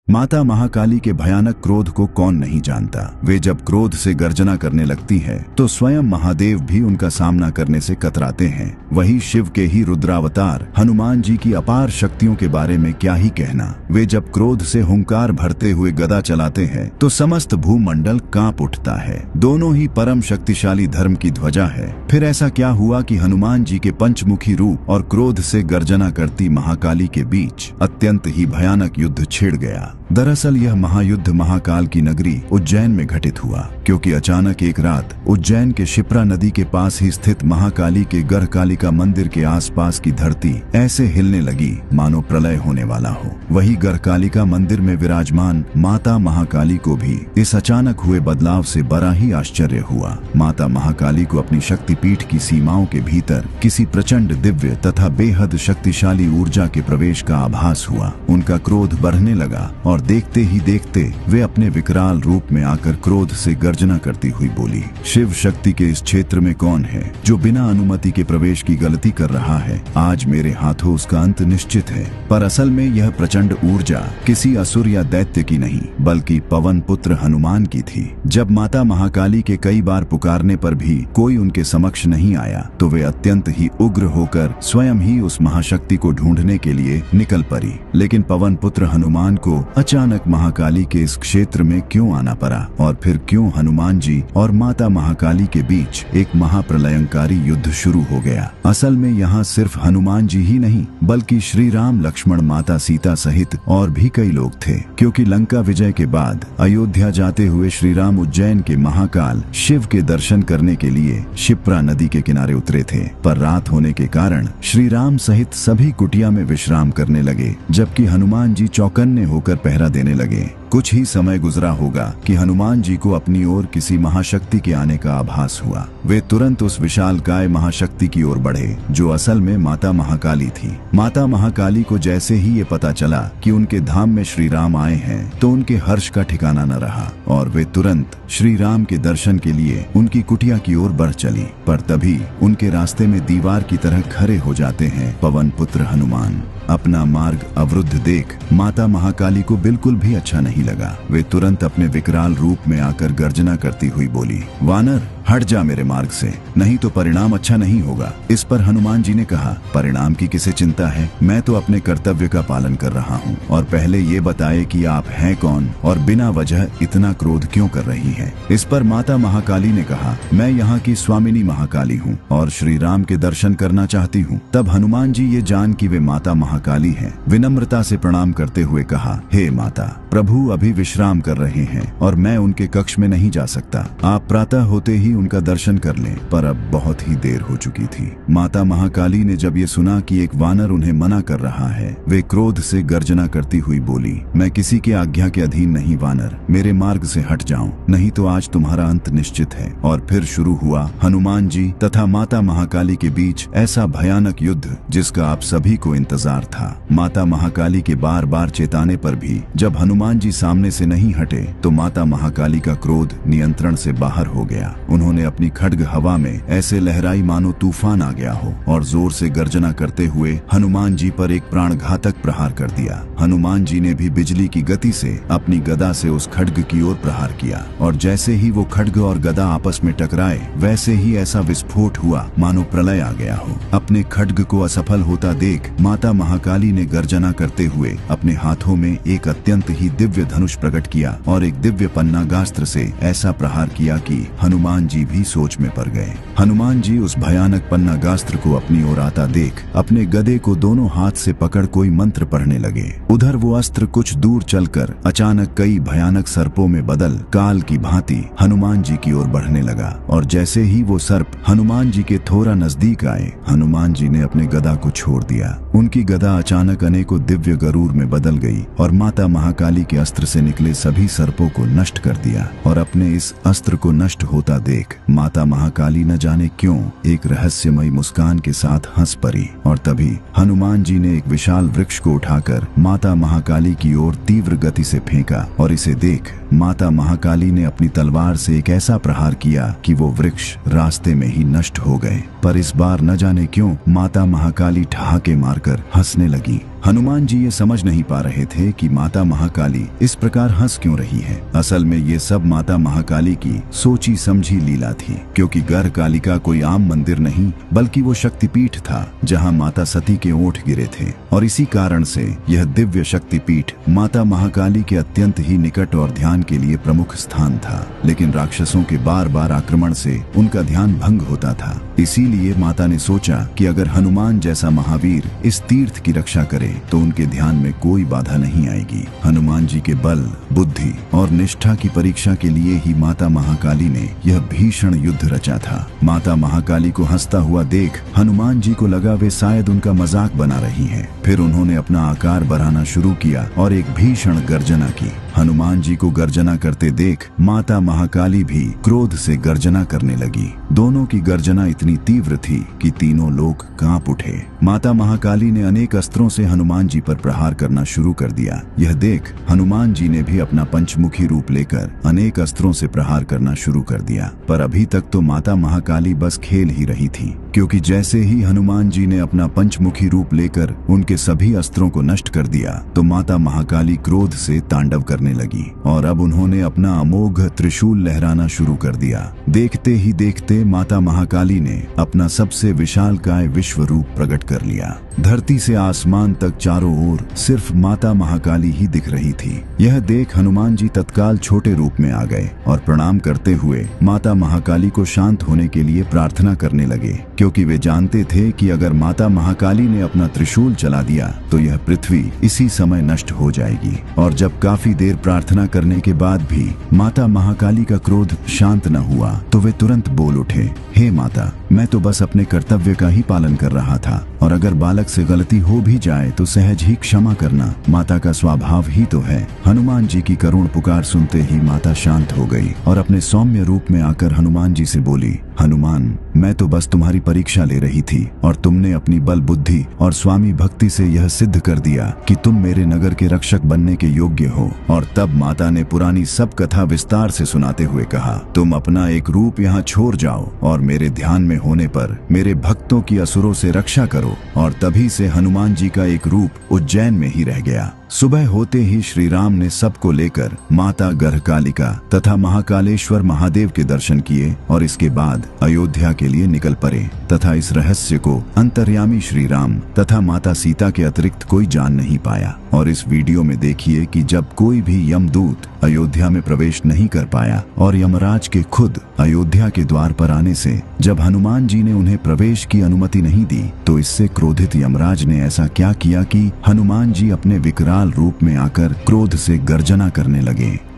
माता महाकाली के भयानक क्रोध को कौन नहीं जानता। वे जब क्रोध से गर्जना करने लगती है तो स्वयं महादेव भी उनका सामना करने से कतराते हैं। वही शिव के ही रुद्रावतार हनुमान जी की अपार शक्तियों के बारे में क्या ही कहना। वे जब क्रोध से हुंकार भरते हुए गदा चलाते हैं तो समस्त भूमंडल कांप उठता है। दोनों ही परम शक्तिशाली धर्म की ध्वजा है। फिर ऐसा क्या हुआ कि हनुमान जी के पंचमुखी रूप और क्रोध से गर्जना करती महाकाली के बीच अत्यंत ही भयानक युद्ध छिड़ गया। दरअसल यह महायुद्ध महाकाल की नगरी उज्जैन में घटित हुआ, क्योंकि अचानक एक रात उज्जैन के शिप्रा नदी के पास ही स्थित महाकाली के गढ़कालिका मंदिर के आसपास की धरती ऐसे हिलने लगी मानो प्रलय होने वाला हो। वही गढ़कालिका मंदिर में विराजमान माता महाकाली को भी इस अचानक हुए बदलाव से बड़ा ही आश्चर्य हुआ। माता महाकाली को अपनी शक्तिपीठ की सीमाओं के भीतर किसी प्रचंड दिव्य तथा बेहद शक्तिशाली ऊर्जा के प्रवेश का आभास हुआ। उनका क्रोध बढ़ने लगा और देखते ही देखते वे अपने विकराल रूप में आकर क्रोध से गर्जना करती हुई बोली, शिव शक्ति के इस क्षेत्र में कौन है जो बिना अनुमति के प्रवेश की गलती कर रहा है? आज मेरे हाथों उसका अंत निश्चित है। पर असल में यह प्रचंड ऊर्जा किसी असुर या दैत्य की नहीं बल्कि पवन पुत्र हनुमान की थी। जब माता महाकाली के कई बार पुकारने पर भी कोई उनके समक्ष नहीं आया तो वे अत्यंत ही उग्र होकर स्वयं ही उस महाशक्ति को ढूंढने के लिए निकल पड़ी। लेकिन पवन पुत्र हनुमान को अचानक महाकाली के इस क्षेत्र में क्यों आना पड़ा और फिर क्यों हनुमान जी और माता महाकाली के बीच एक महाप्रलयंकारी युद्ध शुरू हो गया? असल में यहाँ सिर्फ हनुमान जी ही नहीं बल्कि श्री राम, लक्ष्मण, माता सीता सहित और भी कई लोग थे, क्योंकि लंका विजय के बाद अयोध्या जाते हुए श्री राम उज्जैन के महाकाल शिव के दर्शन करने के लिए शिप्रा नदी के किनारे उतरे थे। पर रात होने के कारण श्री राम सहित सभी कुटिया में विश्राम करने लगे, जबकि हनुमान जी चौकन्ने होकर पहरा देने लगे। कुछ ही समय गुजरा होगा कि हनुमान जी को अपनी ओर किसी महाशक्ति के आने का आभास हुआ। वे तुरंत उस विशालकाय महाशक्ति की ओर बढ़े जो असल में माता महाकाली थी। माता महाकाली को जैसे ही ये पता चला कि उनके धाम में श्री राम आए हैं तो उनके हर्ष का ठिकाना न रहा और वे तुरंत श्री राम के दर्शन के लिए उनकी कुटिया की ओर बढ़ चली। पर तभी उनके रास्ते में दीवार की तरह खड़े हो जाते हैं पवन पुत्र हनुमान। अपना मार्ग अवरुद्ध देख माता महाकाली को बिल्कुल भी अच्छा नहीं लगा। वे तुरंत अपने विकराल रूप में आकर गर्जना करती हुई बोली, वानर हट जा मेरे मार्ग से, नहीं तो परिणाम अच्छा नहीं होगा। इस पर हनुमान जी ने कहा, परिणाम की किसे चिंता है, मैं तो अपने कर्तव्य का पालन कर रहा हूँ। और पहले ये बताए कि आप हैं कौन और बिना वजह इतना क्रोध क्यों कर रही हैं? इस पर माता महाकाली ने कहा, मैं यहाँ की स्वामिनी महाकाली हूँ और श्री राम के दर्शन करना चाहती हूँ। तब हनुमान जी ये जान कि वे माता महाकाली हैं, विनम्रता से प्रणाम करते हुए कहा, हे माता, प्रभु अभी विश्राम कर रहे हैं और मैं उनके कक्ष में नहीं जा सकता। आप प्रातः होते ही उनका दर्शन कर लें। पर अब बहुत ही देर हो चुकी थी। माता महाकाली ने जब ये सुना कि एक वानर उन्हें मना कर रहा है, वे क्रोध से गर्जना करती हुई बोली, मैं किसी की आज्ञा के अधीन नहीं वानर, मेरे मार्ग से हट जाओ, नहीं तो आज तुम्हारा अंत निश्चित है। और फिर शुरू हुआ हनुमान जी तथा माता महाकाली के बीच ऐसा भयानक युद्ध जिसका आप सभी को इंतजार था। माता महाकाली के बार बार चेताने पर भी जब हनुमान जी सामने से नहीं हटे तो माता महाकाली का क्रोध नियंत्रण से बाहर हो गया। उन्होंने अपनी खड्ग हवा में ऐसे लहराई मानो तूफान आ गया हो और जोर से गर्जना करते हुए हनुमान जी पर एक प्राणघातक प्रहार कर दिया। हनुमान जी ने भी बिजली की गति से अपनी गदा से उस खड्ग की ओर प्रहार किया और जैसे ही वो खड्ग और गदा आपस में टकराए वैसे ही ऐसा विस्फोट हुआ मानो प्रलय आ गया हो। अपने खड्ग को असफल होता देख माता महाकाली ने गर्जना करते हुए अपने हाथों में एक अत्यंत ही दिव्य धनुष प्रकट किया और एक दिव्य पन्नागास्त्र से ऐसा प्रहार किया कि हनुमान जी भी सोच में पड़ गए। हनुमान जी उस भयानक पन्नागास्त्र को अपनी ओर आता देख अपने गदे को दोनों हाथ से पकड़ कोई मंत्र पढ़ने लगे। उधर वो अस्त्र कुछ दूर चलकर अचानक कई भयानक सर्पों में बदल काल की भांति हनुमान जी की ओर बढ़ने लगा और जैसे ही वो सर्प हनुमान जी के थोड़ा नजदीक आए, हनुमान जी ने अपने गदा को छोड़ दिया। उनकी गदा अचानक अनेकों दिव्य गरूर में बदल गई और माता महाकाली के अस्त्र से निकले सभी सर्पों को नष्ट कर दिया। और अपने इस अस्त्र को नष्ट होता देख माता महाकाली न जाने क्यों एक रहस्यमयी मुस्कान के साथ हंस पड़ी और तभी हनुमान जी ने एक विशाल वृक्ष को उठाकर माता महाकाली की ओर तीव्र गति से फेंका और इसे देख माता महाकाली ने अपनी तलवार से एक ऐसा प्रहार किया कि वो वृक्ष रास्ते में ही नष्ट हो गए। पर इस बार न जाने क्यों माता महाकाली ठहाके मारकर हंसने लगी। हनुमान जी ये समझ नहीं पा रहे थे कि माता महाकाली इस प्रकार हंस क्यों रही है। असल में ये सब माता महाकाली की सोची समझी लीला थी, क्योंकि गर्ह कालिका कोई आम मंदिर नहीं बल्कि वो शक्तिपीठ था जहाँ माता सती के ओंठ गिरे थे, और इसी कारण से यह दिव्य शक्तिपीठ माता महाकाली के अत्यंत ही निकट और ध्यान के लिए प्रमुख स्थान था। लेकिन राक्षसों के बार बार आक्रमण से उनका ध्यान भंग होता था। इसीलिए माता ने सोचा कि अगर हनुमान जैसा महावीर इस तीर्थ की रक्षा करे तो उनके ध्यान में कोई बाधा नहीं आएगी। हनुमान जी के बल, बुद्धि और निष्ठा की परीक्षा के लिए ही माता महाकाली ने यह भीषण युद्ध रचा था। माता महाकाली को हंसता हुआ देख हनुमान जी को लगा वे शायद उनका मजाक बना रही हैं। फिर उन्होंने अपना आकार बढ़ाना शुरू किया और एक भीषण गर्जना की। हनुमान जी को गर्जना करते देख माता महाकाली भी क्रोध से गर्जना करने लगी। दोनों की गर्जना इतनी तीव्र थी कि तीनों लोग कांप उठे। माता महाकाली ने अनेक अस्त्रों से हनुमान जी पर प्रहार करना शुरू कर दिया। यह देख हनुमान जी ने भी अपना पंचमुखी रूप लेकर अनेक अस्त्रों से प्रहार करना शुरू कर दिया। पर अभी तक तो माता महाकाली बस खेल ही रही थी, क्योंकि जैसे ही हनुमान जी ने अपना पंचमुखी रूप लेकर उनके सभी अस्त्रों को नष्ट कर दिया तो माता महाकाली क्रोध से तांडव करने लगी और अब उन्होंने अपना अमोघ त्रिशूल लहराना शुरू कर दिया। देखते ही देखते माता महाकाली ने अपना सबसे विशालकाय विश्व रूप प्रकट कर लिया। धरती से आसमान तक चारों ओर सिर्फ माता महाकाली ही दिख रही थी। यह देख हनुमान जी तत्काल छोटे रूप में आ गए और प्रणाम करते हुए माता महाकाली को शांत होने के लिए प्रार्थना करने लगे, क्योंकि वे जानते थे कि अगर माता महाकाली ने अपना त्रिशूल चला दिया तो यह पृथ्वी इसी समय नष्ट हो जाएगी। और जब काफी देर प्रार्थना करने के बाद भी माता महाकाली का क्रोध शांत न हुआ तो वे तुरंत बोल उठे, हे माता, मैं तो बस अपने कर्तव्य का ही पालन कर रहा था, और अगर बालक से गलती हो भी जाए तो सहज ही क्षमा करना माता का स्वभाव ही तो है। हनुमान जी की करुण पुकार सुनते ही माता शांत हो गई और अपने सौम्य रूप में आकर हनुमान जी से बोली, हनुमान, मैं तो बस तुम्हारी परीक्षा ले रही थी और तुमने अपनी बल बुद्धि और स्वामी भक्ति से यह सिद्ध कर दिया कि तुम मेरे नगर के रक्षक बनने के योग्य हो। और तब माता ने पुरानी सब कथा विस्तार से सुनाते हुए कहा, तुम अपना एक रूप यहाँ छोड़ जाओ और मेरे ध्यान में होने पर मेरे भक्तों की असुरों से रक्षा करो। और तभी से हनुमान जी का एक रूप उज्जैन में ही रह गया। सुबह होते ही श्री राम ने सबको लेकर माता गर्हकालिका तथा महाकालेश्वर महादेव के दर्शन किए और इसके बाद अयोध्या के लिए निकल पड़े तथा इस रहस्य को अंतर्यामी श्री राम तथा माता सीता के अतिरिक्त कोई जान नहीं पाया। और इस वीडियो में देखिए कि जब कोई भी यमदूत अयोध्या में प्रवेश नहीं कर पाया और यमराज के खुद अयोध्या के द्वार पर आने से जब हनुमान जी ने उन्हें प्रवेश की अनुमति नहीं दी तो इससे क्रोधित यमराज ने ऐसा क्या किया कि हनुमान जी अपने विकराल रूप में आकर क्रोध से गर्जना करने लगे।